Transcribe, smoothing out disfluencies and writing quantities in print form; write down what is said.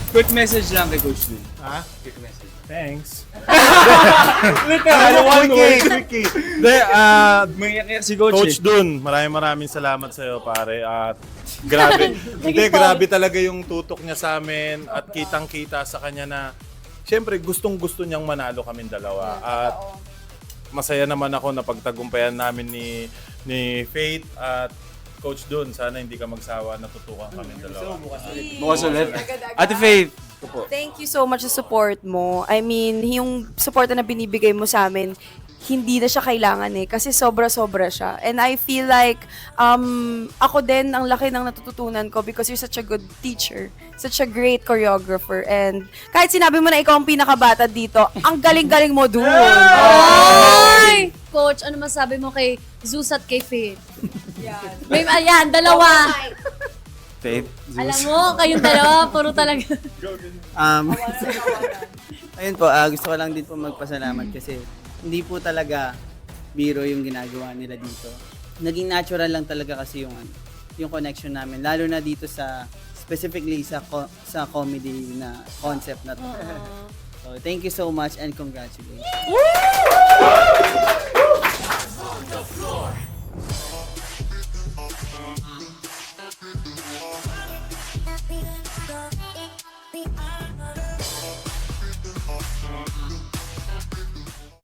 Quick message lang kay Coach Lee. Ha? Quick message. Thanks. Quickie. Hindi, Umiyak si Coach, Coach Dun, maraming salamat sa iyo pare at grabe. Hindi, grabe talaga yung tutok niya sa amin at kitang-kita sa kanya na siyempre gustong-gusto niyang manalo kaming dalawa at masaya naman ako na pagtagumpayan namin ni Faith at Coach Dun. Sana hindi ka magsawa na tutukan kaming dalawa. Bukas ulit. Ate Faith. Ito po. Thank you so much sa support mo. I mean, yung support na binibigay mo sa amin, hindi na siya kailangan eh. Kasi sobra-sobra siya. And I feel like, ako din, ang laki ng natututunan ko because you're such a good teacher. Such a great choreographer. And kahit sinabi mo na ikaw ang pinakabata dito, ang galing-galing mo dun. Ay! Coach, ano masabi mo kay Zeus at kay Faith? May, ayan, dalawa. Faith. Alam mo, kayong dalawa, puro talaga. Ayun po, gusto ko lang din po magpasalamat kasi hindi po talaga biro yung ginagawa nila dito. Naging natural lang talaga kasi yung connection namin, lalo na dito sa specifically sa comedy na concept na to. So, thank you so much and congratulations.